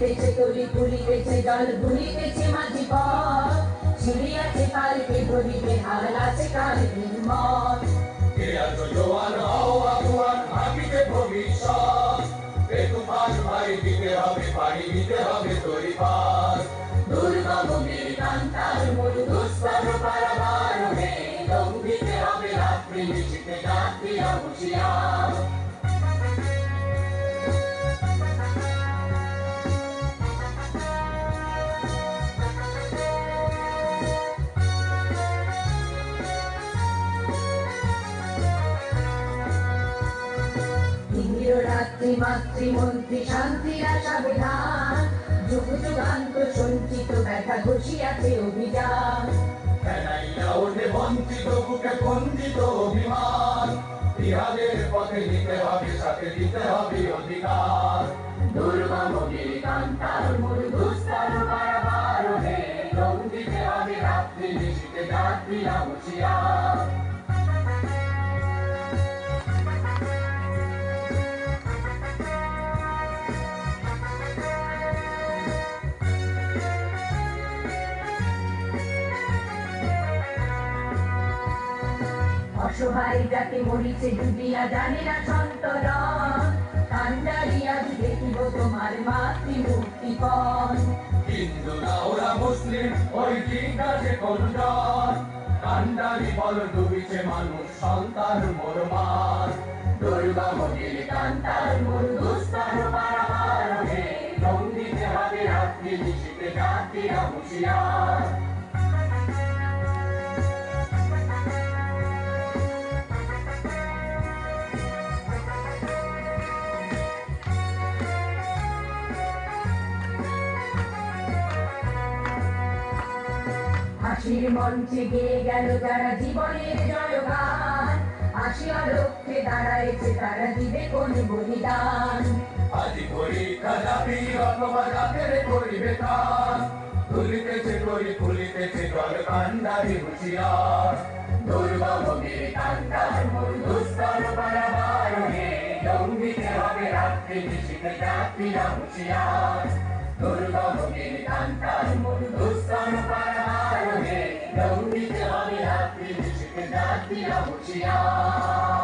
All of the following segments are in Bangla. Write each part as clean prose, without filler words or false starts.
জ্বলিতেছে তরি ফুলিতেছে জল ভুলিতেছে মাঝি পথ ছিড়িয়াছে কালকে ধরিবে হাল আছে কাল নির্মল কে আছো জোয়ান হও আগুয়ান ভাবিতে ভবিষ্যৎ এ তুফান ভারী দিতে হবে পাড়ি দিতে হবে তরি পার দুর্গম গিরিকান্তার মরু দুস্তর পারাবার হে লঙ্ঘিতে হবে রাত্রি নিশীথে যাত্রীরা হুঁশিয়ার রাত্রি মাতৃমন্ত্রী শান্তির আশা বিধান যুগ যুগান্ত সঞ্চিত ব্যথা ঘষিয়াছে অভিযান খেলাইয়া ওঠে বঞ্চিত বুকে বঞ্চিত অভিমান ইহাদের পথে নিতে হবে সাথে দিতে হবে অধিকার দুর্গম গিরিকান্তার মরু দুস্তর পারাবার হে লঙ্ঘিতে হবে রাত্রি নিশীথে যাত্রীরা হুঁশিয়ার অসহায় যাকে মরিছে ডুবিয়া জানে না সন্তরণ কান্ডারি আজ দেখিব তোমার মাতৃমূর্তিপণ হিন্দু না ওরা মুসলিম ওই জিজ্ঞাসে কোনজন কান্ডারি বল ডুবিছে মানুষ সন্তান মোরমার দুর্গম গিরিকান্তার মরু দুস্তর পারাবার হে লঙ্ঘিতে হবে রাত্রি নিশীথে যাত্রীরা হুঁশিয়ার হাসির মঞ্চে গেয়ে গেল যারা জীবনের জয়গান আসিয়া লক্ষ্যে দাঁড়াইছে তারা দিবে কোন বলিদান আজি পরীক্ষা জাতি অথবা জাতের করিবে কাজ তুলিতেছে করি ফুলিতেছে জল কান্ডারি হুঁশিয়ার দুর্গম গিরিকান্তার মরু দুস্তর পারাবার হে লঙ্ঘিতে হবে রাত্রি নিশীথে যাত্রীরা হুঁশিয়ার দুর্গম গিরিকান্তার মরু দুস্তর পারাবার হে লঙ্ঘিতে হবে রাত্রি নিশীথে যাত্রীরা হুঁশিয়ার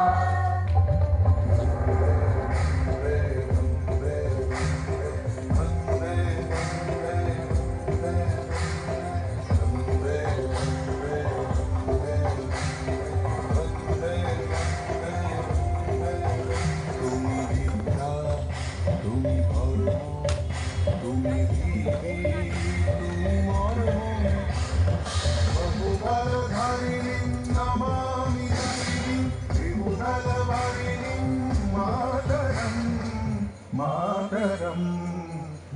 मातरम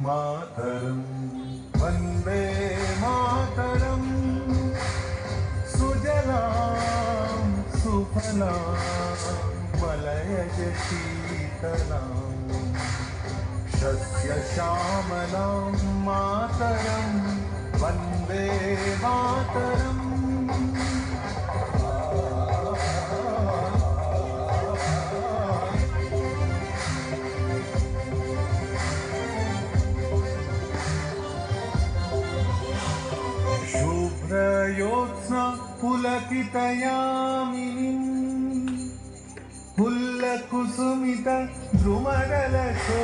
मातरम वंदे मातरम सुजलाम सुफलाम मलयज शीतलाम शस्य श्यामलाम मातरम वंदे मातरम शुभ्रयोत्स्ना पुलकितयामिनीं पुल्लकुसुमित द्रुमदलशोभिनीं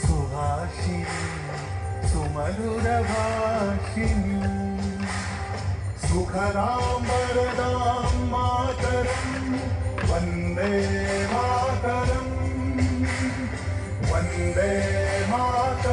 सुहासिनीं सुमधुरभाषिणीं सुखदां वरदां मातरं वन्दे मातरं वन्दे मातरम्